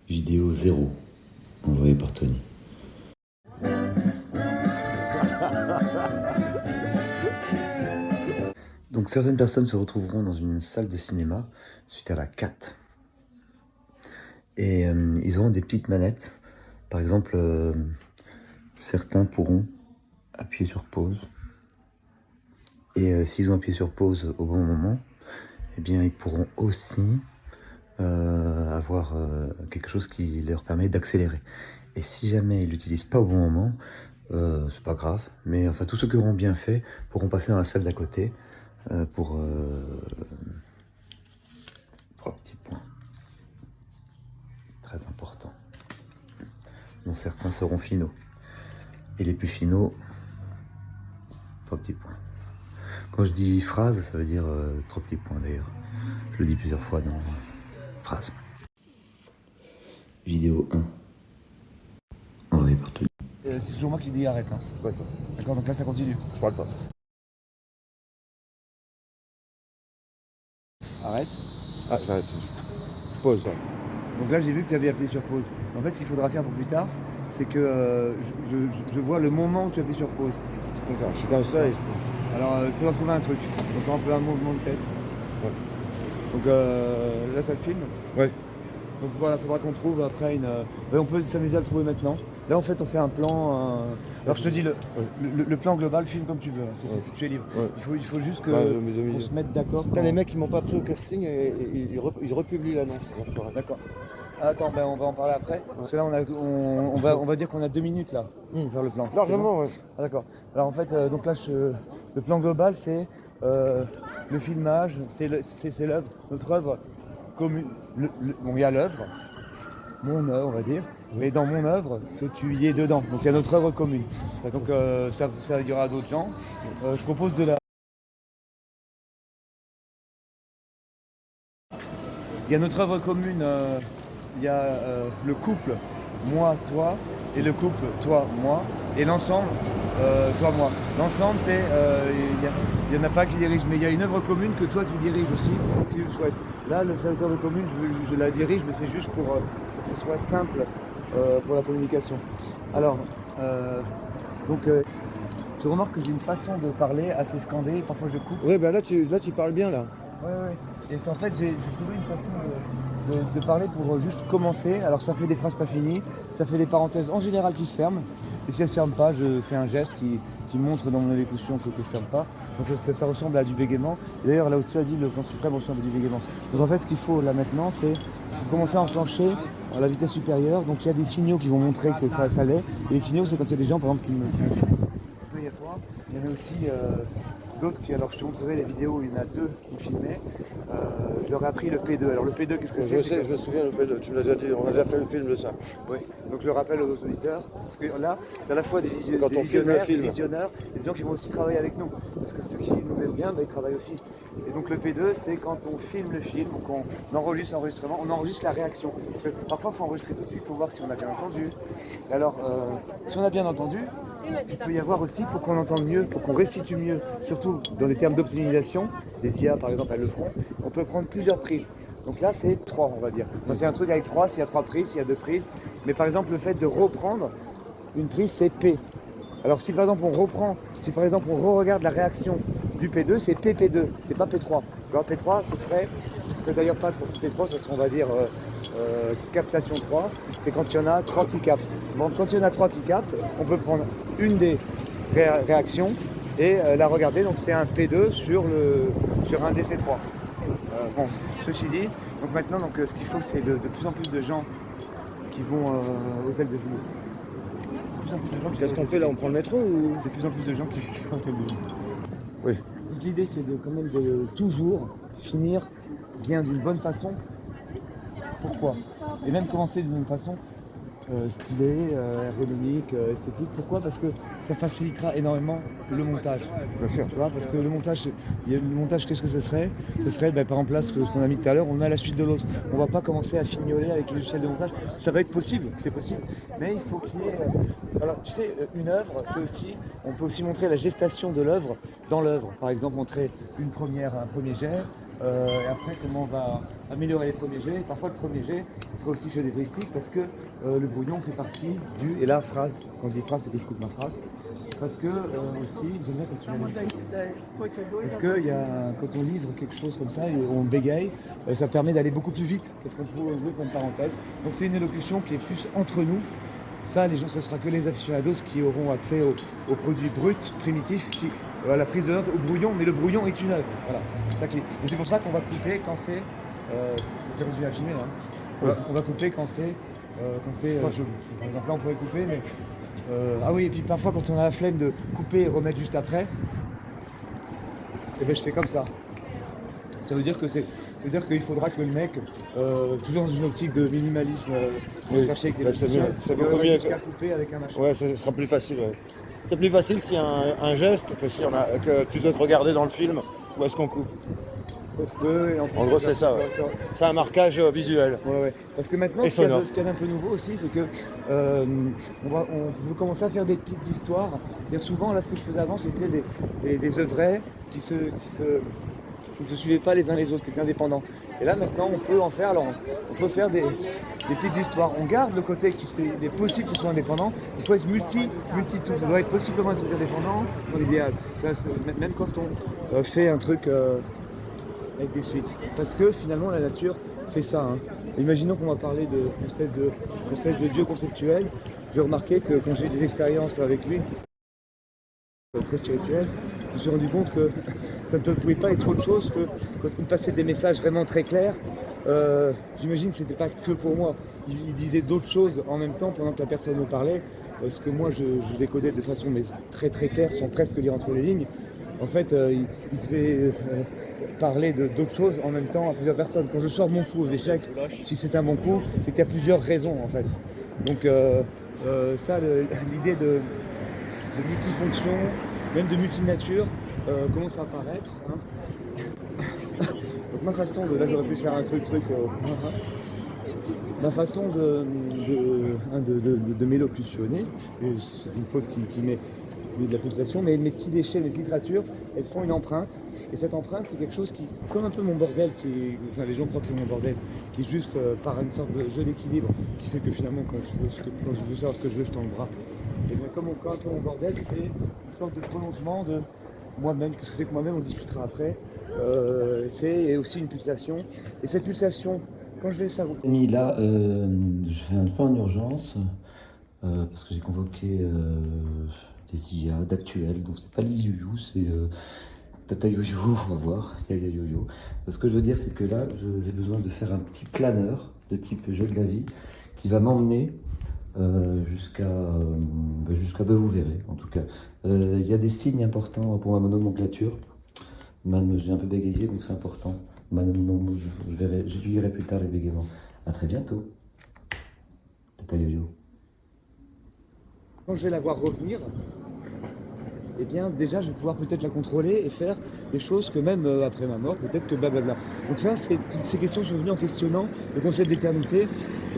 Vidéo 0, envoyée par Tony. Donc certaines personnes se retrouveront dans une salle de cinéma suite à la 4. Et ils auront des petites manettes. Par exemple, certains pourront appuyer sur pause. Et s'ils ont appuyé sur pause au bon moment, eh bien ils pourront aussi avoir quelque chose qui leur permet d'accélérer. Et si jamais ils l'utilisent pas au bon moment, c'est pas grave. Mais enfin, tous ceux qui auront bien fait pourront passer dans la salle d'à côté pour 3 petits points. Très important. Donc certains seront finaux. Et les plus finaux, 3 petits points. Quand je dis phrase, ça veut dire 3 petits points d'ailleurs. Je le dis plusieurs fois dans phrase. Vidéo 1. Envoyé par Tony. C'est toujours moi qui dis arrête. Hein. Ouais, D'accord, donc là ça continue. je parle pas. Arrête. Ah, j'arrête. Pause. Ça. Donc là j'ai vu que tu avais appuyé sur pause. En fait, ce qu'il faudra faire pour plus tard, c'est que je vois le moment où tu appuies sur pause. Comme ça. Je suis comme ça et je... Alors il faudra trouver un truc. Donc un peu un mouvement de tête. Ouais. Donc là ça le filme. Ouais. Donc voilà, il faudra qu'on trouve après une. On peut s'amuser à le trouver maintenant. Là en fait on fait un plan. Alors je te dis le plan global, filme comme tu veux. Tu es libre. Ouais. Il faut juste que Ouais, qu'on se mette d'accord. Putain, les mecs ils m'ont pas pris au casting et ils republient l'annonce. D'accord. Attends, on va en parler après. Parce que là on va dire qu'on a 2 minutes là pour faire le plan. Largement, ouais. Ah, d'accord. Alors en fait, donc là le plan global c'est le filmage, c'est l'œuvre, notre œuvre commune. Bon, il y a l'œuvre, mon œuvre on va dire, mais dans mon œuvre, tu y es dedans. Donc il y a notre œuvre commune. Donc ça il y aura d'autres gens. Je propose de la. Il y a notre œuvre commune, il y a le couple, moi, toi, et le couple, toi, moi, et l'ensemble, toi, moi. L'ensemble, c'est, il n'y en a pas qui dirige, mais il y a une œuvre commune que toi, tu diriges aussi, si tu le souhaites. Là, cette œuvre commune, je la dirige, mais c'est juste pour que ce soit simple pour la communication. Alors, tu remarques que j'ai une façon de parler assez scandée, parfois je coupe. Ouais, bah là tu parles bien là. Ouais. Et c'est en fait, j'ai trouvé une façon de parler pour juste commencer. Alors ça fait des phrases pas finies, ça fait des parenthèses en général qui se ferment. Et si elles ne se ferment pas, je fais un geste qui montre dans mon élocution que je ne ferme pas. Donc ça ressemble à du bégaiement. Et d'ailleurs là au-dessus a dit le plan suprême ressemble à du bégaiement. Donc en fait ce qu'il faut là maintenant, c'est commencer à enclencher à la vitesse supérieure. Donc il y a des signaux qui vont montrer que ça l'est. Et les signaux c'est quand il y a des gens par exemple qui me... Il y a toi, il y en a aussi... d'autres qui, alors je te montrerai les vidéos où il y en a 2 qui filmaient, je leur ai appris le P2. Alors le P2, qu'est-ce que c'est? Je me souviens le P2, tu me l'as déjà dit, on a déjà fait le film de ça. Oui, donc je le rappelle aux auditeurs, parce que là, c'est à la fois des Quand on filme le film. visionneurs, et des gens qui vont aussi travailler avec nous. Parce que ceux qui nous aiment bien, ils travaillent aussi. Et donc le P2, c'est quand on filme le film, donc on enregistre l'enregistrement, on enregistre la réaction. Parce que parfois, il faut enregistrer tout de suite pour voir si on a bien entendu. Et alors, si on a bien entendu, il peut y avoir aussi, pour qu'on entende mieux, pour qu'on restitue mieux, surtout dans des termes d'optimisation, les IA par exemple elles le feront, on peut prendre plusieurs prises. Donc là c'est 3 on va dire. Enfin, c'est un truc avec 3, s'il y a 3 prises, s'il y a 2 prises. Mais par exemple le fait de reprendre une prise c'est P. Alors si par exemple on re-regarde la réaction du P2, c'est PP2, c'est pas P3. Alors P3 ce serait d'ailleurs pas trop P3, ce serait on va dire captation 3, c'est quand il y en a 3 qui captent. Bon, quand il y en a 3 qui captent, on peut prendre une des réactions et la regarder, donc c'est un P2 sur un DC3. Bon, ceci dit, donc maintenant ce qu'il faut c'est de plus en plus de gens qui vont aux ailes de Villiers. Qu'est-ce qu'on fait là, on prend le métro ou... C'est de plus en plus de gens qui font aux ailes de Villiers. Oui. L'idée c'est quand même de toujours finir bien d'une bonne façon. Pourquoi? Et même commencer d'une façon stylée, ergonomique, esthétique. Pourquoi? Parce que ça facilitera énormément le montage. Bien sûr. Tu vois, parce que le montage, qu'est-ce que ce serait? Ce serait par exemple là ce qu'on a mis tout à l'heure, on met à la suite de l'autre. On ne va pas commencer à fignoler avec le logiciel de montage. Ça va être possible, c'est possible. Mais il faut qu'il y ait... Alors tu sais, une œuvre, c'est aussi... On peut aussi montrer la gestation de l'œuvre dans l'œuvre. Par exemple, montrer un premier jet, Et après, comment on va améliorer les premiers jets. Parfois, le premier jet sera aussi chez des heuristiques parce que le brouillon fait partie du. Et là, phrase, quand je dis phrase, c'est que je coupe ma phrase. Parce que aussi, j'aime bien quand tu parce que quand on livre quelque chose comme ça et on bégaye, ça permet d'aller beaucoup plus vite qu'est-ce qu'on peut ouvrir comme parenthèse. Donc c'est une élocution qui est plus entre nous. Ça, les gens, ce sera que les aficionados qui auront accès aux produits bruts, primitifs, à la prise de notes, au brouillon, mais le brouillon est une œuvre. Voilà. Et c'est pour ça qu'on va couper quand c'est. C'est résumé à filmer, hein. On va couper quand c'est. Joli. Par exemple, là, on pourrait couper, mais. Ah oui, et puis parfois, quand on a la flemme de couper et remettre juste après, et ben, je fais comme ça. Ça veut dire qu'il faudra que le mec, toujours dans une optique de minimalisme, chercher avec les jusqu'à couper avec un machin. Ouais, ce sera plus facile. Ouais. C'est plus facile s'il y a un geste que tu dois te regarder dans le film où est-ce qu'on coupe. En gros, c'est ça. Ouais. C'est un marquage visuel. Ouais. Parce que maintenant, ce qu'il y a d'un peu nouveau aussi, c'est que on veut commencer à faire des petites histoires. Souvent, là, ce que je faisais avant, c'était des œuvrets qui ne se suivaient pas les uns les autres, qui étaient indépendants. Et là, maintenant, on peut en faire. Alors, on peut faire des petites histoires. On garde le côté il est possible qu'ils soient indépendants. Il faut être multi-tout. Ça doit être possiblement un truc indépendant dans l'idéal. Même quand on fait un truc avec des suites. Parce que finalement, la nature fait ça. Hein. Imaginons qu'on va parler d'une espèce de dieu conceptuel. J'ai remarqué que quand j'ai eu des expériences avec lui, très spirituel, je me suis rendu compte que ça ne pouvait pas être autre chose que quand il passait des messages vraiment très clairs. J'imagine que ce n'était pas que pour moi. Il disait d'autres choses en même temps pendant que la personne me parlait. Ce que moi je décodais de façon très très claire, sans presque lire entre les lignes. En fait, il devait parler d'autres choses en même temps à plusieurs personnes. Quand je sors mon coup aux échecs, si c'est un bon coup, c'est qu'il y a plusieurs raisons en fait. Donc l'idée de multifonction, même de multinature, commence à apparaître. Hein. Donc ma façon de... Là j'aurais pu faire un truc ma façon de m'élocutionner, c'est une faute qui met de la pulsation, mais mes petits déchets, mes petites ratures, elles font une empreinte. Et cette empreinte, c'est quelque chose qui, comme un peu mon bordel, les gens croient que c'est mon bordel, qui est juste par une sorte de jeu d'équilibre, qui fait que finalement, quand je veux savoir ce que je veux, je tends le bras. Et bien, comme mon bordel, c'est une sorte de prolongement de moi-même. Qu'est-ce que c'est que moi-même, on discutera après. C'est aussi une pulsation. Et cette pulsation, quand je vais savoir... Là, je fais un peu en urgence, parce que j'ai convoqué des IA d'actuels, donc c'est pas Lili Youyou, c'est Tata Yo-Yo, on va voir, Yaya Yo-Yo. Ce que je veux dire, c'est que là, j'ai besoin de faire un petit planeur de type jeu de la vie qui va m'emmener jusqu'à vous verrez, en tout cas. Il y a des signes importants pour ma mononomenclature. J'ai un peu bégayé, donc c'est important. J'étudierai plus tard les bégaiements. À très bientôt. Tata Yo-Yo. Quand je vais la voir revenir, eh bien déjà je vais pouvoir peut-être la contrôler et faire des choses que même après ma mort, peut-être que blablabla. Donc ça, ces questions sont venues en questionnant le concept d'éternité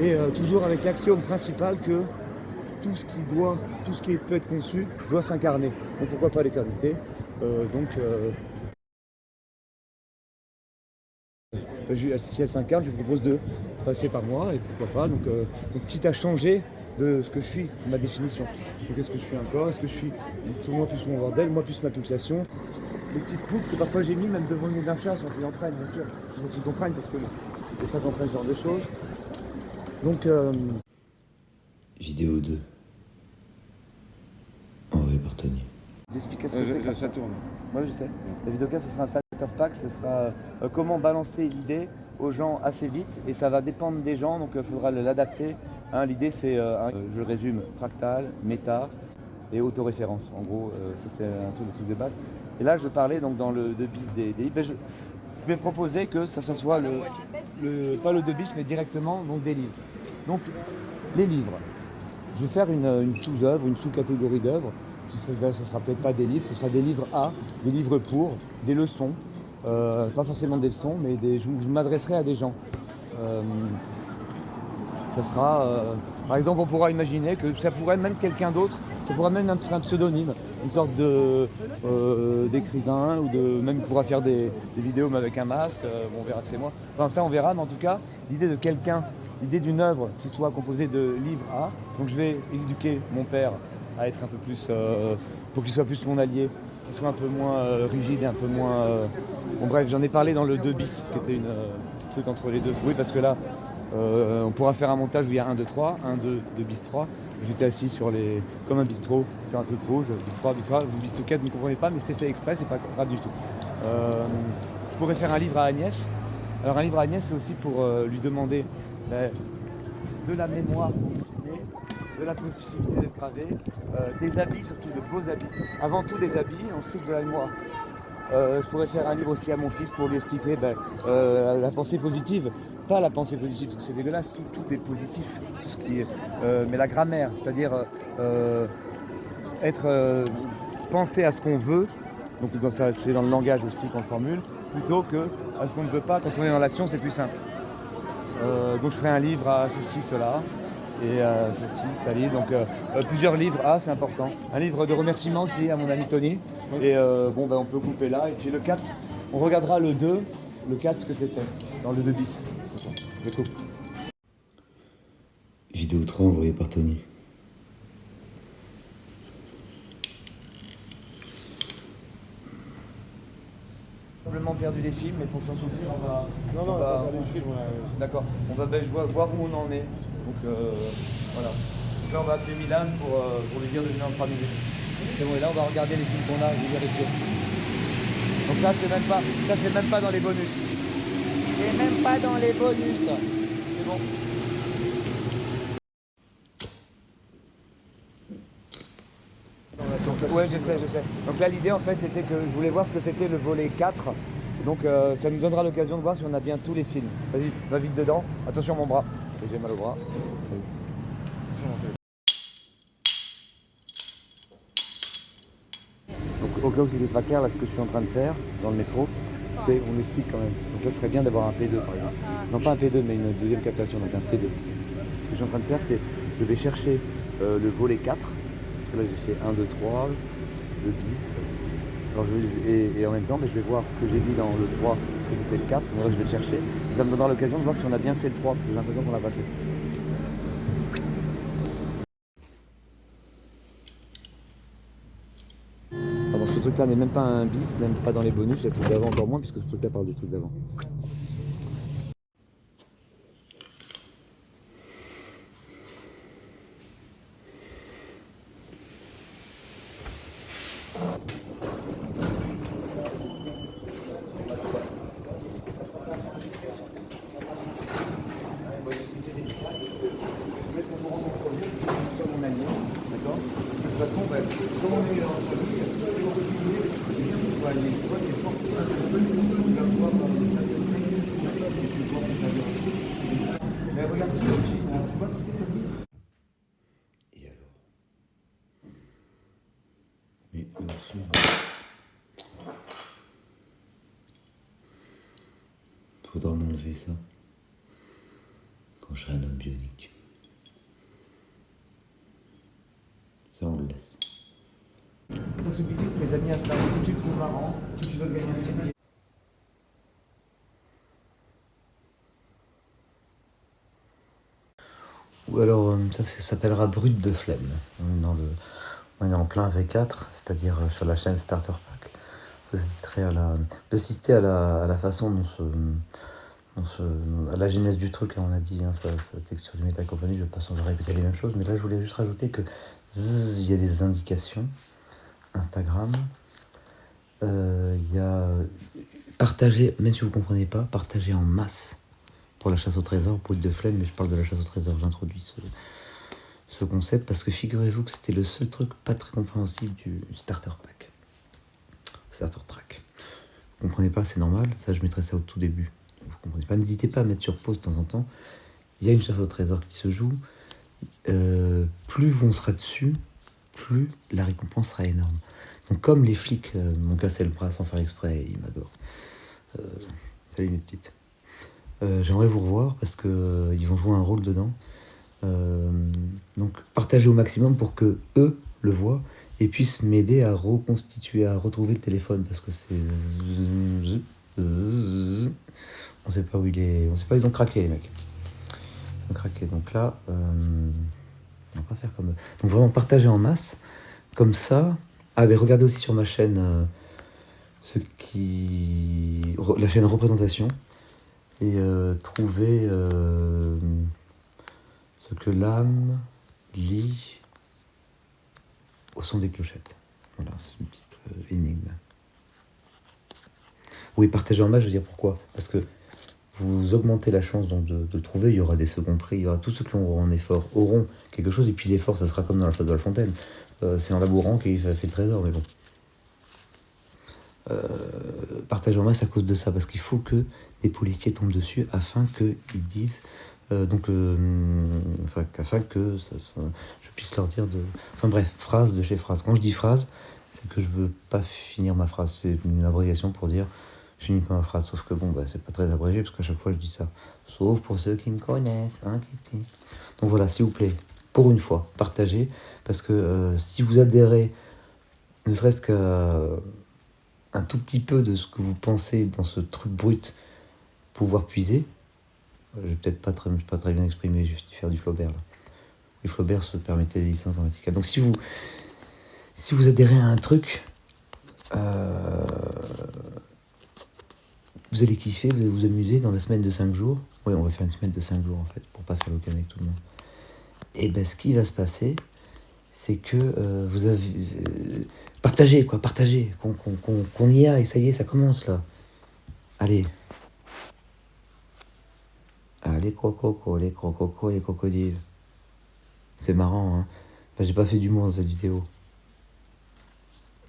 et toujours avec l'axiome principal que tout ce qui peut être conçu doit s'incarner. Donc pourquoi pas l'éternité si elle s'incarne, je vous propose de passer par moi et pourquoi pas. Donc quitte à changer de ce que je suis, ma définition. Donc est-ce que je suis un corps, est-ce que je suis moi plus mon bordel, moi plus ma pulsation. Les petites poutres que parfois j'ai mis même devant le nez d'un chat sans qu'il entraîne, bien sûr. Sans qu'il comprenne parce que c'est ça qu'entraîne ce genre de choses. Donc Vidéo 2. Henri Bartoni. J'expliquais ce que c'est que ça tourne. Moi je sais. La vidéocast, ce sera un starter pack, ce sera comment balancer l'idée aux gens assez vite et ça va dépendre des gens, donc il faudra l'adapter. Hein, l'idée c'est, je le résume, fractal, méta et autoréférence. En gros, ça c'est le truc de base. Et là je parlais donc dans le 2 bis des livres. Je vais proposer que ça soit pas le 2 bis mais directement donc des livres. Donc les livres. Je vais faire une sous-œuvre, une sous-catégorie d'œuvres. Ce ne sera peut-être pas des livres, ce sera des livres à, des livres pour, des leçons. Pas forcément des leçons, mais je m'adresserai à des gens. ça sera, par exemple, on pourra imaginer que ça pourrait même quelqu'un d'autre, ça pourrait même être un pseudonyme, une sorte d'écrivain, ou même il pourra faire des vidéos mais avec un masque, bon, on verra que c'est moi. Enfin ça on verra, mais en tout cas, l'idée de quelqu'un, l'idée d'une œuvre qui soit composée de livres A, donc je vais éduquer mon père à être un peu plus, pour qu'il soit plus mon allié, qu'il soit un peu moins rigide et un peu moins... Bon bref, j'en ai parlé dans le 2 bis, qui était un truc entre les deux. Oui, parce que là, on pourra faire un montage où il y a 1, 2, 3, 1, 2, 2 bis 3. J'étais assis comme un bistrot, sur un truc rouge, bis 3, bis 3, bis 4, vous ne comprenez pas, mais c'est fait exprès, c'est pas grave du tout. Je pourrais faire un livre à Agnès. Alors un livre à Agnès, c'est aussi pour lui demander de la mémoire, de la possibilité d'être gravé, des habits, surtout de beaux habits. Avant tout des habits, ensuite de la mémoire. Je pourrais faire un livre aussi à mon fils pour lui expliquer la pensée positive. Pas la pensée positive, parce que c'est dégueulasse, tout est positif. Tout ce qui est, mais la grammaire, c'est-à-dire penser à ce qu'on veut, donc c'est dans le langage aussi qu'on le formule, plutôt que à ce qu'on ne veut pas. Quand on est dans l'action, c'est plus simple. Donc je ferai un livre à ceci, cela. Et ceci, ça livre. Donc plusieurs livres, c'est important. Un livre de remerciements aussi à mon ami Tony. Et on peut couper là. Et puis le 4, on regardera le 2, le 4 ce que c'était, dans le 2 bis. Je coupe. Vidéo 3 envoyée par Tony. Probablement perdu des films, mais pour s'en souvenir, on va... Non, on va perdu le film. D'accord, on va voir où on en est. Donc voilà. Donc là, on va appeler Milan pour lui dire de venir en 3 minutes. Et bon, et là, on va regarder les films qu'on a, je vais vérifier. Donc ça, c'est même pas dans les bonus. C'est même pas dans les bonus. C'est bon. Ouais, je sais. Donc là, l'idée, en fait, c'était que je voulais voir ce que c'était le volet 4. Donc ça nous donnera l'occasion de voir si on a bien tous les films. Vas-y, va vite dedans. Attention à mon bras. J'ai mal au bras. Donc au cas où c'était pas clair, là, ce que je suis en train de faire dans le métro, c'est on explique quand même. Donc là, ce serait bien d'avoir un P2 par exemple. Non pas un P2, mais une deuxième captation, donc un C2. Ce que je suis en train de faire, c'est je vais chercher le volet 4. Parce que là, j'ai fait 1, 2, 3, 2 bis. Alors et en même temps, je vais voir ce que j'ai dit dans le 3, ce que c'était le 4, donc là je vais le chercher. Ça me donnera l'occasion de voir si on a bien fait le 3, parce que j'ai l'impression qu'on l'a pas fait. Alors ce truc là n'est même pas un bis, même pas dans les bonus, le truc d'avant encore moins, puisque ce truc là parle du truc d'avant. Mais regarde qui le film, tu vois qui c'est Tony ? Et alors? Mais faudra m'enlever ça quand je serai un homme bionique. Ça on le laisse. Ça suffit, c'est tes amis à ça, si tu le trouves marrant, si tu veux gagner un film. Ou alors ça s'appellera Brut de flemme. On est en plein V4, c'est-à-dire sur la chaîne Starter Pack. Vous assisterez à la façon à la genèse du truc, là on a dit, sa texture du métal compagnie, je vais pas sans répéter les mêmes choses, mais là je voulais juste rajouter que il y a des indications Instagram, il y a partager, même si vous ne comprenez pas, partager en masse pour la chasse au trésor, Brut de flemme, mais je parle de la chasse au trésor, j'introduis ce concept parce que figurez-vous que c'était le seul truc pas très compréhensible du starter pack, starter track. Vous comprenez pas, c'est normal, ça je mettrai ça au tout début. Vous comprenez pas, n'hésitez pas à mettre sur pause de temps en temps. Il y a une chasse au trésor qui se joue, plus on sera dessus, plus la récompense sera énorme. Donc comme les flics m'ont cassé le bras sans faire exprès, ils m'adorent. Salut mes petites. J'aimerais vous revoir parce qu'ils vont jouer un rôle dedans. Donc partager au maximum pour que eux le voient et puissent m'aider à reconstituer, à retrouver le téléphone parce que c'est on sait pas où il est, on sait pas, ils ont craqué les mecs. Ils ont craqué. Donc là, on va pas faire comme eux. Donc vraiment partager en masse, comme ça. Ah mais regardez aussi sur ma chaîne la chaîne représentation et trouver ce que l'âme lit au son des clochettes. Voilà, c'est une petite énigme. Oui, partager en masse, je veux dire pourquoi? Parce que vous augmentez la chance donc, de le trouver, il y aura des seconds prix, il y aura tous ceux qui auront un effort, auront quelque chose, et puis l'effort, ça sera comme dans la face de la fontaine. C'est en labourant qu'il fait le trésor, mais bon. Partager en masse à cause de ça, parce qu'il faut que des policiers tombent dessus afin qu'ils disent, afin que je puisse leur dire de... Enfin bref, phrase de chez phrase. Quand je dis phrase, c'est que je veux pas finir ma phrase, c'est une abréviation pour dire je finis pas ma phrase, sauf que bon, c'est pas très abrégé, parce qu'à chaque fois je dis ça. Sauf pour ceux qui me connaissent, hein, Kitty. Donc voilà, s'il vous plaît, pour une fois, partagez, parce que si vous adhérez, ne serait-ce qu'à un tout petit peu de ce que vous pensez dans ce truc brut, pouvoir puiser, je vais peut-être pas très bien exprimé, je vais faire du Flaubert là. Et Flaubert se permettait des licences grammaticales. Donc si vous adhérez à un truc, vous allez kiffer, vous allez vous amuser dans la semaine de 5 jours. Oui, on va faire une semaine de 5 jours en fait, pour pas faire le cas avec tout le monde. Et ben ce qui va se passer, c'est que vous avez... partagez, qu'on y aille, ça y est, ça commence là. Allez. Les crococos, les crococos, les crocodiles. C'est marrant, hein. Ben, j'ai pas fait d'humour dans cette vidéo.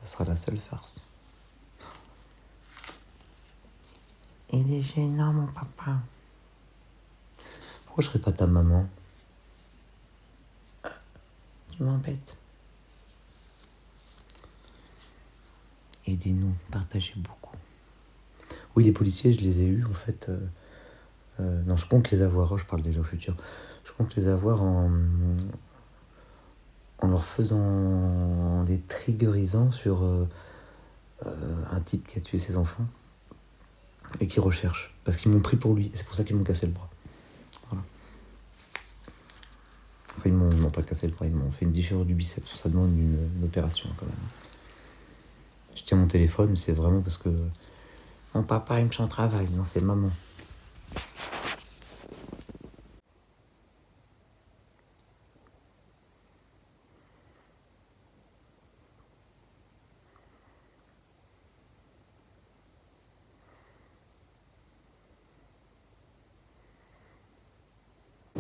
Ça sera la seule farce. Il est gênant, mon papa. Pourquoi je serais pas ta maman? Tu m'embêtes. Aidez-nous, partagez beaucoup. Oui, les policiers, je les ai eus, en fait. Non, je compte les avoir, je parle déjà au futur. Je compte les avoir en leur faisant, en les triggerisant sur un type qui a tué ses enfants et qui recherche. Parce qu'ils m'ont pris pour lui, et c'est pour ça qu'ils m'ont cassé le bras. Voilà. Enfin, ils m'ont pas cassé le bras, ils m'ont fait une déchirure du biceps. Ça demande une opération quand même. Je tiens mon téléphone, c'est vraiment parce que mon papa aime son travail, non, c'est maman.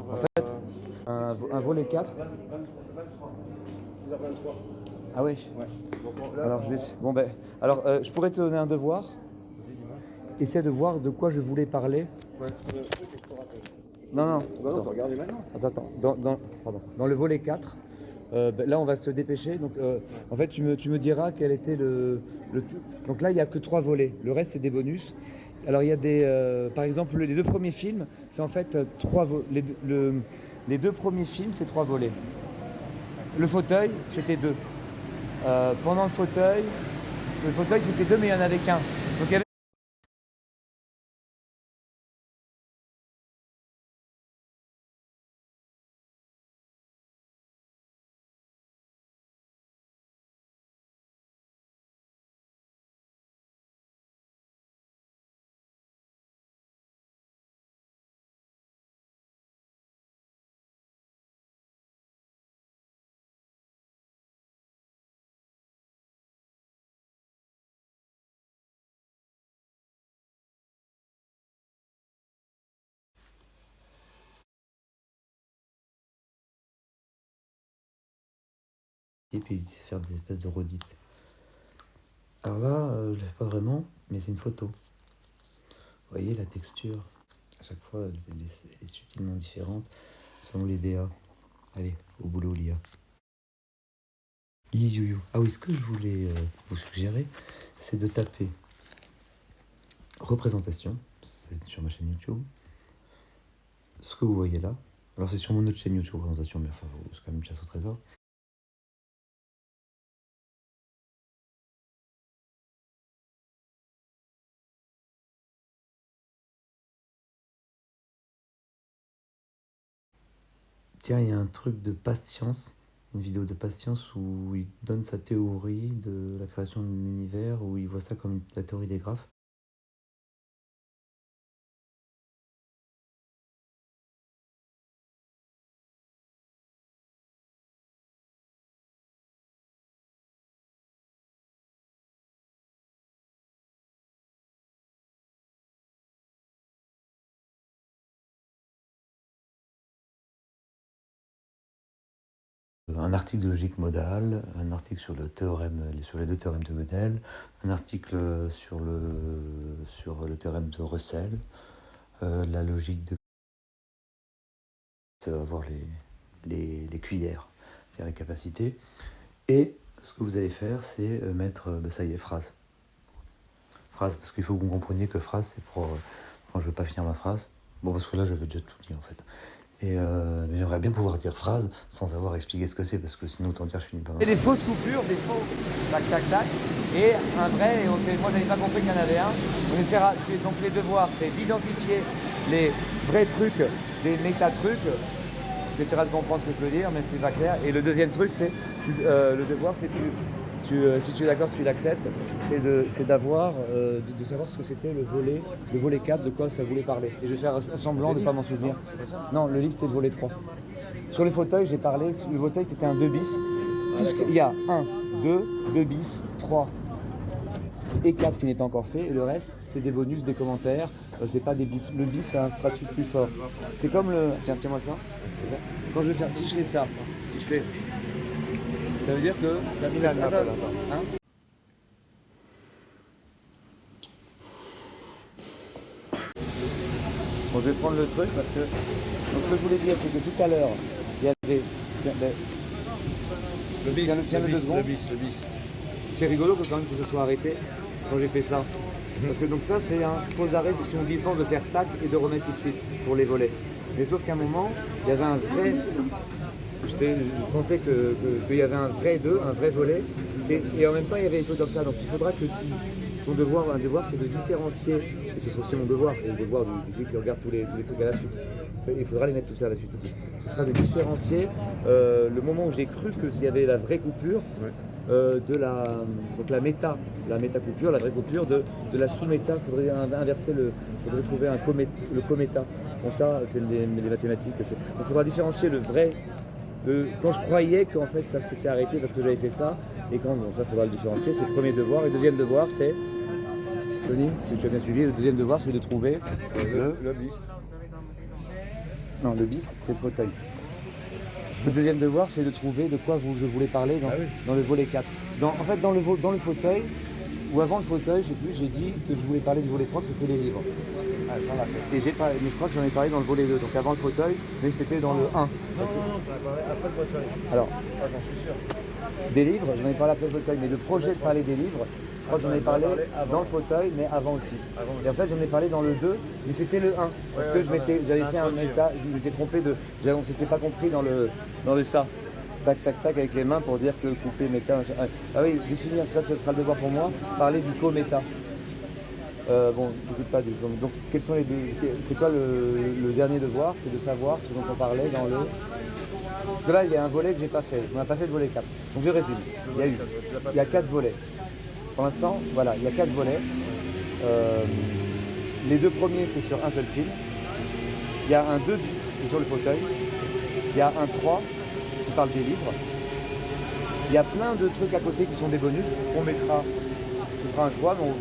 En fait, un volet 4. Ah oui. Ouais. Alors je vais. Bon ben, alors je pourrais te donner un devoir. Essaie de voir de quoi je voulais parler. Ouais. Non. Non, regardez maintenant. Attends. Dans le volet 4, là on va se dépêcher. Donc en fait tu me diras quel était le donc là il n'y a que 3 volets. Le reste c'est des bonus. Alors il y a des par exemple les 2 premiers films, c'est en fait les 2 premiers films c'est 3 volets. Le fauteuil c'était 2. Pendant le fauteuil c'était 2 mais il n'y en avait qu'un. Donc il y avait... Et puis faire des espèces de redites. Alors là, je l'ai pas vraiment, mais c'est une photo. Vous voyez la texture, à chaque fois, elle est subtilement différente selon les DA. Allez, au boulot, l'IA. Li Ah oui, ce que je voulais vous suggérer, c'est de taper représentation, c'est sur ma chaîne YouTube, ce que vous voyez là, Alors c'est sur mon autre chaîne YouTube présentation, mais enfin, c'est quand même une chasse au trésor. Tiens, il y a un truc de patience, une vidéo de patience où il donne sa théorie de la création de l'univers, où il voit ça comme la théorie des graphes. Un article de logique modale, un article sur le théorème, sur les deux théorèmes de Gödel, un article sur le théorème de Russell, la logique de avoir les cuillères, c'est-à-dire les capacités. Et ce que vous allez faire, c'est mettre, ça y est, phrase. Phrase, parce qu'il faut que vous compreniez que phrase, c'est pour quand je ne veux pas finir ma phrase. Bon, parce que là, j'avais déjà tout dit en fait. Mais j'aimerais bien pouvoir dire phrase sans avoir expliqué ce que c'est, parce que sinon, autant dire, je finis pas mal. Et des fausses coupures, des faux tac tac tac, et un vrai, et moi j'avais pas compris qu'il y en avait un. On essaiera, donc les devoirs, c'est d'identifier les vrais trucs, les méta-trucs. Tu essaieras de comprendre ce que je veux dire, même si c'est pas clair. Et le deuxième truc, c'est, le devoir, c'est si tu es d'accord, si tu l'acceptes, c'est d'avoir, de savoir ce que c'était le volet 4, de quoi ça voulait parler. Et je vais faire semblant de ne pas m'en souvenir. Non, le livre, c'était le volet 3. Sur le fauteuil, j'ai parlé, le fauteuil, c'était un 2 bis. Tout ce qu'il y a 1, 2 bis, 3 et 4 qui n'est pas encore fait. Et le reste, c'est des bonus, des commentaires. C'est pas des bis. Le bis, c'est un statut plus fort. C'est comme le... Tiens-moi ça. Quand je vais faire... Si je fais ça, si je fais... Ça veut dire que ça me laisse... Hein? Bon, je vais prendre le truc parce que... Donc, ce que je voulais dire, c'est que tout à l'heure, il y avait... Le bis, tiens le 2 secondes. le bis. C'est rigolo que quand même que ce soit arrêté quand j'ai fait ça. Parce que donc ça, c'est un faux arrêt, c'est ce qu'on dit de faire tac et de remettre tout de suite pour les volets. Mais sauf qu'à un moment, il y avait un vrai... Je pensais qu'il y avait un vrai 2, un vrai volet, et en même temps il y avait des trucs comme ça. Donc il faudra que ton devoir, un devoir, c'est de différencier, et c'est aussi mon devoir, et le devoir du type qui regarde tous les trucs à la suite. Il faudra les mettre tout ça à la suite aussi. Ce sera de différencier le moment où j'ai cru qu'il y avait la vraie coupure, de donc la méta coupure, la vraie coupure de la sous-méta. Il faudrait inverser faudrait trouver le cométa. Bon, ça, c'est les mathématiques. Donc il faudra différencier le vrai. Quand je croyais qu'en fait ça s'était arrêté parce que j'avais fait ça, et quand, bon, ça faudra le différencier, c'est le premier devoir. Et le deuxième devoir, c'est, Tony, si tu as bien suivi, le deuxième devoir, c'est de trouver le bis. Non, le bis, c'est le fauteuil. Le deuxième devoir, c'est de trouver de quoi je voulais parler dans le volet 4. En fait, dans le fauteuil, ou avant le fauteuil, je sais plus, j'ai dit que je voulais parler du volet 3, que c'était les livres. Ah, ça l'a fait. Et mais je crois que j'en ai parlé dans le volet 2, donc avant le fauteuil, mais c'était dans le 1. Non, tu en as parlé après le fauteuil. Alors, J'en suis sûr. des livres, j'en ai parlé après le fauteuil, mais le projet de parler des livres, je crois que j'en ai parlé dans le fauteuil, mais avant aussi. Et en fait, j'en ai parlé dans le 2, mais c'était le 1. Parce que j'avais fait un méta, je m'étais trompé on s'était pas compris dans le ça. Tac, tac, tac, avec les mains pour dire que couper, méta, machin. Ah oui, définir, ça, ce sera le devoir pour moi, parler du co-méta. Bon, t'écoutes pas donc quels sont les deux. C'est quoi le dernier devoir? C'est de savoir ce dont on parlait dans le. Parce que là, il y a un volet que j'ai pas fait. On n'a pas fait le volet 4. Donc je résume. Il y a 4 volets. Pour l'instant, voilà, il y a 4 volets. Les deux premiers, c'est sur un seul film. Il y a un 2 bis, c'est sur le fauteuil. Il y a un 3 qui parle des livres. Il y a plein de trucs à côté qui sont des bonus qu'on mettra. Ce sera un choix, mais il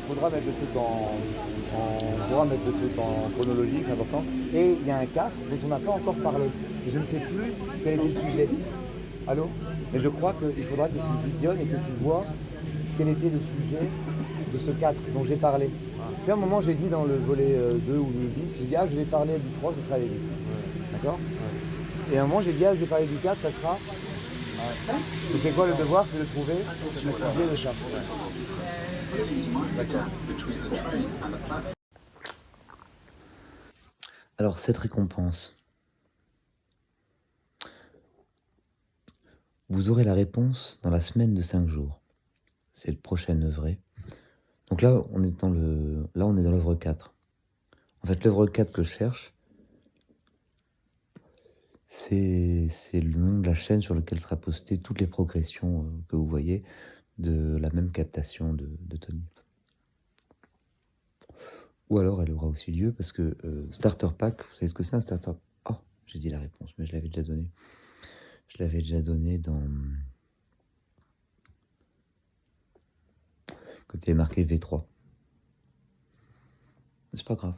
faudra mettre le truc en chronologie, c'est important. Et il y a un 4 dont on n'a pas encore parlé. Et je ne sais plus quel était le sujet. Allô? Mais je crois qu'il faudra que tu visionnes et que tu vois quel était le sujet de ce 4 dont j'ai parlé. Tu vois, à un moment, j'ai dit dans le volet 2 ou le bis, j'ai dit, je vais parler du 3, ce sera les livres. D'accord? Et à un moment, j'ai dit, je vais parler du 4, ça sera... Donc c'est quoi le devoir? C'est de trouver le sujet de chat. Alors cette récompense, Vous aurez la réponse dans la semaine de 5 jours. C'est le prochain œuvret. Donc là, on est dans l'œuvre 4. En fait, l'œuvre 4 que je cherche, c'est le nom de la chaîne sur laquelle sera postée toutes les progressions que vous voyez de la même captation de Tony. Ou alors elle aura aussi lieu parce que Starter Pack, vous savez ce que c'est un Starter Pack? Oh, j'ai dit la réponse, mais je l'avais déjà donné. Je l'avais déjà donné dans... Quand il est marqué V3. C'est pas grave.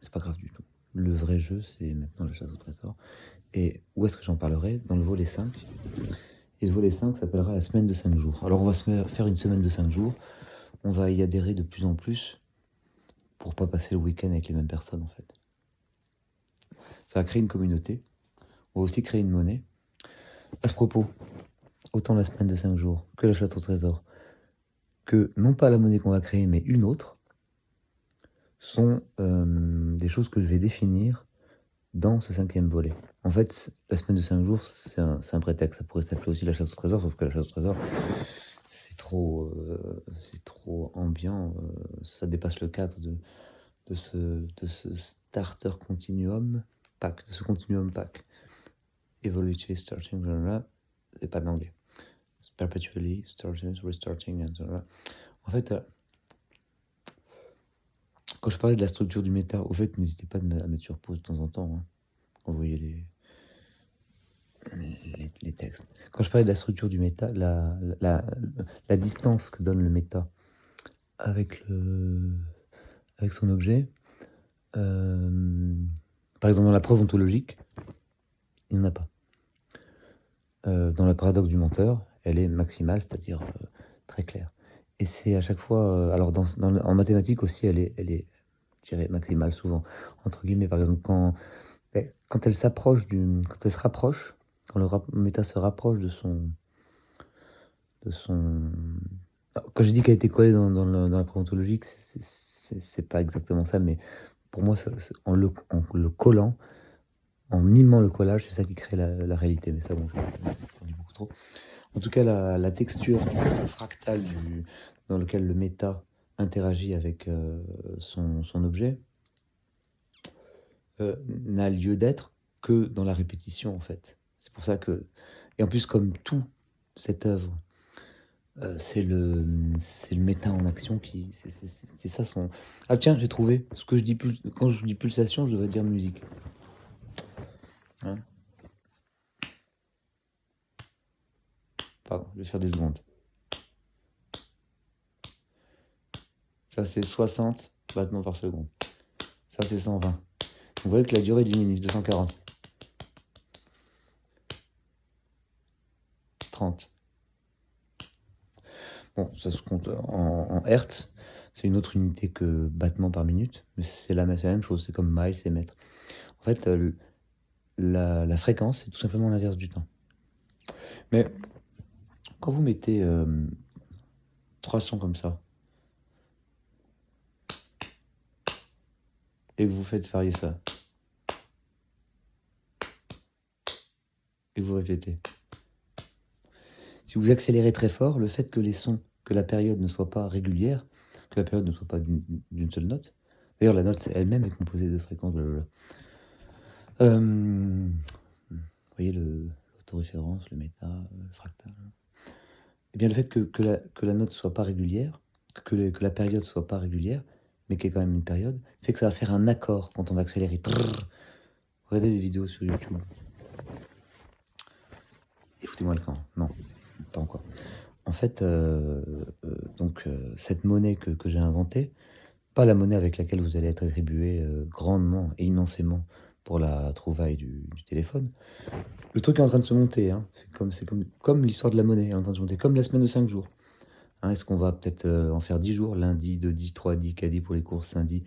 C'est pas grave du tout. Le vrai jeu, c'est maintenant la chasse au trésor. Et où est-ce que j'en parlerai? Dans le volet 5. Et le volet 5 s'appellera la semaine de 5 jours. Alors on va se faire une semaine de 5 jours. On va y adhérer de plus en plus pour pas passer le week-end avec les mêmes personnes en fait. Ça va créer une communauté. On va aussi créer une monnaie. À ce propos, autant la semaine de 5 jours que la chasse au trésor, que non pas la monnaie qu'on va créer, mais une autre, sont des choses que je vais définir dans ce 5e volet. En fait, la semaine de 5 jours, c'est un prétexte. Ça pourrait s'appeler aussi la chasse au trésor, sauf que la chasse au trésor, c'est trop ambiant. Ça dépasse le cadre de ce starter continuum pack, de ce continuum pack. Evolutive starting, c'est pas de l'anglais. Perpetually starting, restarting, and en fait, quand je parlais de la structure du méta, au fait, n'hésitez pas à mettre sur pause de temps en temps, hein, quand vous voyez les textes. Quand je parlais de la structure du méta, la distance que donne le méta avec son objet, par exemple dans la preuve ontologique, il n'y en a pas. Dans le paradoxe du menteur, elle est maximale, c'est-à-dire très claire. Et c'est à chaque fois... alors en mathématiques aussi, elle est, je dirais, maximale souvent. Entre guillemets, par exemple, quand elle se rapproche, quand le méta se rapproche de son... Quand je dis qu'elle a été collée dans la preuve ontologique, c'est pas exactement ça, mais pour moi, en le collant, en mimant le collage, c'est ça qui crée la réalité. Mais ça, bon, je dis beaucoup trop. En tout cas, la texture fractale dans lequel le méta interagit avec son objet n'a lieu d'être que dans la répétition, en fait. C'est pour ça que... Et en plus, comme tout cette œuvre, c'est le méta en action qui... C'est ça son... Ah tiens, j'ai trouvé. Ce que je dis quand je dis pulsation, je devrais dire musique. Hein? Pardon, je vais faire des secondes. Ça, c'est 60 battements par seconde. Ça, c'est 120. Vous voyez que la durée diminue, 240. 30. Bon, ça se compte en Hertz. C'est une autre unité que battement par minute. Mais c'est la même chose. C'est comme miles et mètres. En fait, la fréquence, c'est tout simplement l'inverse du temps. Mais quand vous mettez 3 sons comme ça, et que vous faites varier ça, et que vous répétez, si vous accélérez très fort, le fait que la période ne soit pas régulière, que la période ne soit pas d'une seule note, d'ailleurs la note elle-même est composée de fréquences, vous voyez l'autoréférence, le méta, le fractal. Et bien le fait que la note soit pas régulière, que la période soit pas régulière, mais qu'il y ait quand même une période, fait que ça va faire un accord quand on va accélérer. Regardez des vidéos sur YouTube. Écoutez-moi le camp. Non, pas encore. En fait, cette monnaie que j'ai inventée, pas la monnaie avec laquelle vous allez être attribué grandement et immensément pour la trouvaille du téléphone. Le truc est en train de se monter, hein. C'est comme l'histoire de la monnaie, elle est en train de se monter, comme la semaine de 5 jours. Hein, est-ce qu'on va peut-être en faire 10 jours? Lundi, 2-10, 3-10, 4-10 pour les courses, lundi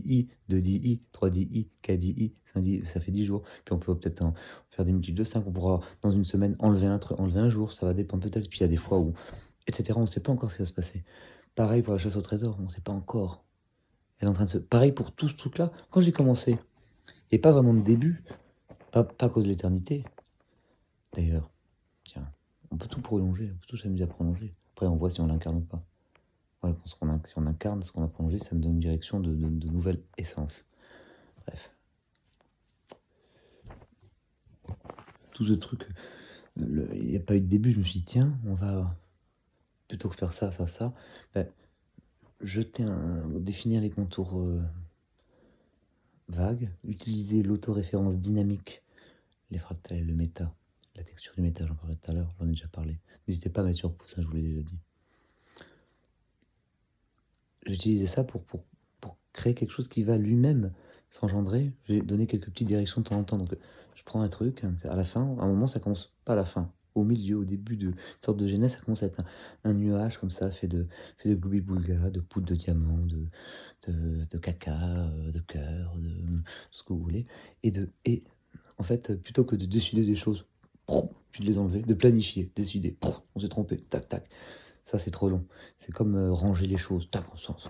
I, 2-10 I, 3-10 I, 4-10 I, 5-10, ça fait 10 jours. Puis on peut peut-être en faire des multiples de 5, on pourra dans une semaine enlever un jour, ça va dépendre peut-être. Puis il y a des fois où, etc., on ne sait pas encore ce qui va se passer. Pareil pour la chasse au trésor, on ne sait pas encore. Elle est en train de se... Pareil pour tout ce truc-là. Quand j'ai commencé, il n'y a pas vraiment de début, pas à cause de l'éternité. D'ailleurs, tiens, on peut tout prolonger, on peut tout s'amuser à prolonger. Après, on voit si on l'incarne ou pas. Ouais, si on incarne ce qu'on a prolongé, ça nous donne une direction de nouvelles essences. Bref. Tout ce truc, il n'y a pas eu de début, je me suis dit, tiens, on va, plutôt que faire ça, ben, définir les contours vagues, utiliser l'autoréférence dynamique, les fractales et le méta, la texture du méta, j'en parlais tout à l'heure, j'en ai déjà parlé. N'hésitez pas à mettre sur pause, ça je vous l'ai déjà dit. J'ai utilisé ça pour créer quelque chose qui va lui-même s'engendrer. J'ai donné quelques petites directions de temps en temps. Donc, je prends un truc, à la fin, à un moment, ça commence pas à la fin. Au milieu, au début de une sorte de genèse, ça commence à être un nuage comme ça, fait de gloubi-boulga, de poudre de diamant, de caca, de cœur, de ce que vous voulez. Et en fait, plutôt que de décider des choses, puis de les enlever, de planifier, décider, on s'est trompé, tac, tac. Ça, c'est trop long. C'est comme ranger les choses, tac,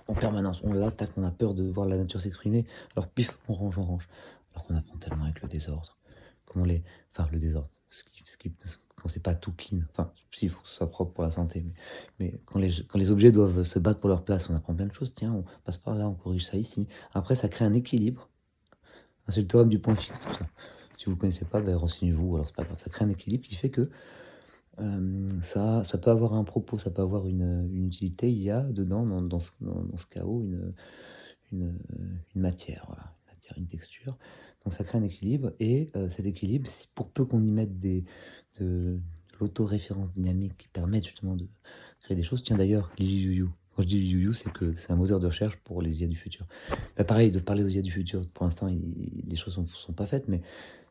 en permanence. On tac, on a peur de voir la nature s'exprimer. Alors, pif, on range. Alors qu'on apprend tellement avec le désordre. Enfin, le désordre. Quand c'est pas tout clean. Enfin, si, il faut que ce soit propre pour la santé. Mais quand les objets doivent se battre pour leur place, on apprend plein de choses. Tiens, on passe par là, on corrige ça ici. Après, ça crée un équilibre. C'est le théorème du point fixe, tout ça. Si vous ne connaissez pas, ben, renseignez-vous. Alors, c'est pas grave. Ça crée un équilibre qui fait que ça peut avoir un propos, ça peut avoir une utilité. Il y a dedans, dans ce chaos, une matière, voilà, une texture. Donc ça crée un équilibre, et cet équilibre, pour peu qu'on y mette de l'autoréférence dynamique qui permet justement de créer des choses. Tiens, d'ailleurs, l'IUU. Quand je dis l'IUU, c'est que c'est un moteur de recherche pour les IA du futur. Bah, pareil, de parler aux IA du futur, pour l'instant, les choses sont pas faites, mais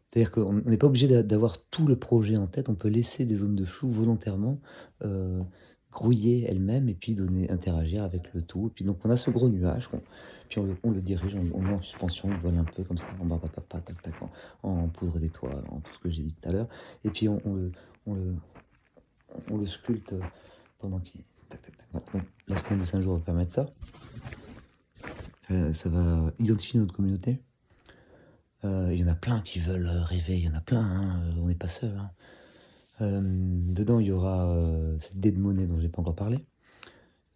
c'est-à-dire qu'on n'est pas obligé d'avoir tout le projet en tête, on peut laisser des zones de flou volontairement grouiller elles-mêmes et puis interagir avec le tout. Et puis donc on a ce gros nuage, puis on le dirige, on met en suspension, on vole un peu comme ça, en bas, tac, tac, en poudre d'étoiles, en tout ce que j'ai dit tout à l'heure. Et puis on le sculpte pendant qu'il... Tac, tac, tac. Donc la semaine de 5 jours va permettre ça. Ça va identifier notre communauté. Il y en a plein qui veulent rêver, il y en a plein, hein, on n'est pas seul. Hein. Dedans, il y aura cette idée de monnaie dont je n'ai pas encore parlé.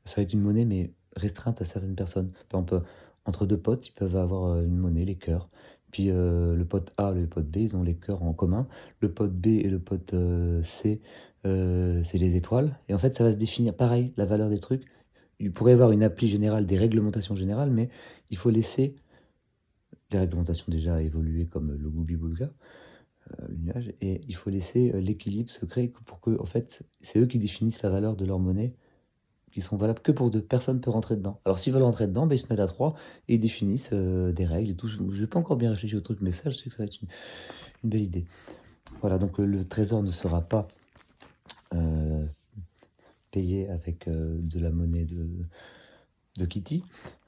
Ça va être une monnaie, mais restreinte à certaines personnes. Par exemple, entre deux potes, ils peuvent avoir une monnaie, les cœurs. Puis le pote A et le pote B, ils ont les cœurs en commun. Le pote B et le pote C, c'est les étoiles. Et en fait, ça va se définir pareil, la valeur des trucs. Il pourrait y avoir une appli générale, des réglementations générales, mais il faut laisser les réglementations déjà évoluer comme le gloubi-boulga, le nuage, et il faut laisser l'équilibre se créer pour que, en fait, c'est eux qui définissent la valeur de leur monnaie, qui sont valables que pour deux. Personne ne peut rentrer dedans. Alors s'ils veulent rentrer dedans, ben, ils se mettent à 3 et ils définissent des règles et tout. Je n'ai pas encore bien réfléchi au truc, mais ça, je sais que ça va être une belle idée. Voilà, donc le trésor ne sera pas payé avec de la monnaie de Kitty,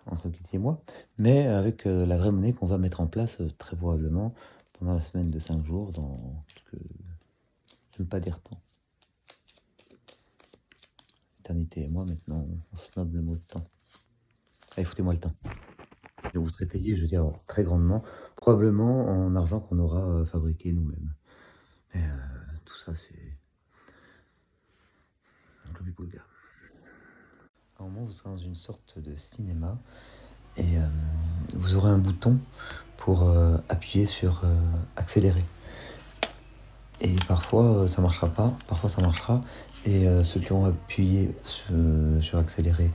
entre Kitty et moi, mais avec la vraie monnaie qu'on va mettre en place très probablement pendant la semaine de 5 jours, dans quelques... je ne veux pas dire temps. L'éternité et moi, maintenant, on snob le mot de temps. Allez, foutez-moi le temps. Et vous serez payé, je veux dire, très grandement, probablement en argent qu'on aura fabriqué nous-mêmes. Mais tout ça, c'est un gloubi-boulga. À un moment, vous serez dans une sorte de cinéma, et vous aurez un bouton pour appuyer sur accélérer. Et parfois ça marchera pas, parfois ça marchera, et ceux qui auront appuyé sur accélérer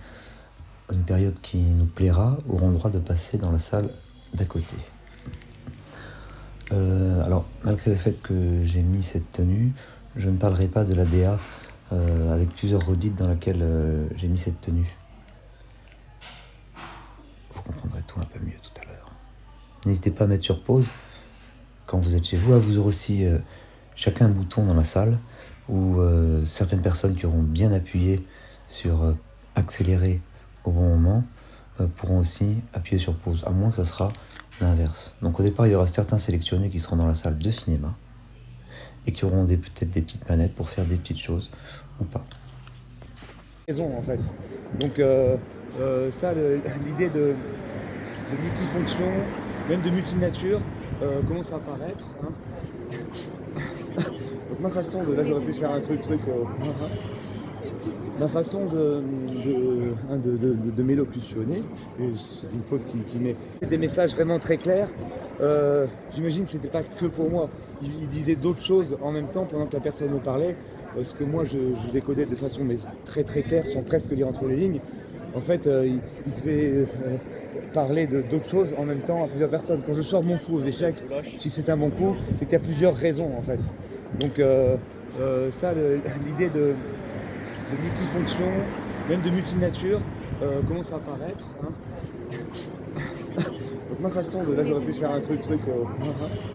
une période qui nous plaira auront le droit de passer dans la salle d'à côté. Alors malgré le fait que j'ai mis cette tenue, je ne parlerai pas de la DA avec plusieurs redites dans laquelle j'ai mis cette tenue. Vous comprendrez tout un peu mieux tout à l'heure. N'hésitez pas à mettre sur pause quand vous êtes chez vous. Vous aurez aussi chacun un bouton dans la salle où certaines personnes qui auront bien appuyé sur accélérer au bon moment pourront aussi appuyer sur pause, à moins que ça sera l'inverse. Donc au départ, il y aura certains sélectionnés qui seront dans la salle de cinéma et qui auront peut-être des petites manettes pour faire des petites choses ou pas. Raison en fait. Donc ça, l'idée de multifonction, même de multinature, commence à apparaître. Hein. Donc ma façon de... Là j'aurais pu faire un truc... Ma façon de m'élocutionner, c'est une faute qui met des messages vraiment très clairs. J'imagine que c'était pas que pour moi. Il disait d'autres choses en même temps pendant que la personne me parlait. Ce que moi je décodais de façon mais très très claire, sans presque lire entre les lignes. En fait, il devait parler d'autres choses en même temps à plusieurs personnes. Quand je sors mon coup aux échecs, si c'est un bon coup, c'est qu'il y a plusieurs raisons en fait. Donc ça, l'idée de multifonction, même de multinature, commence à apparaître. Hein. Donc ma façon de... Là j'aurais pu faire un truc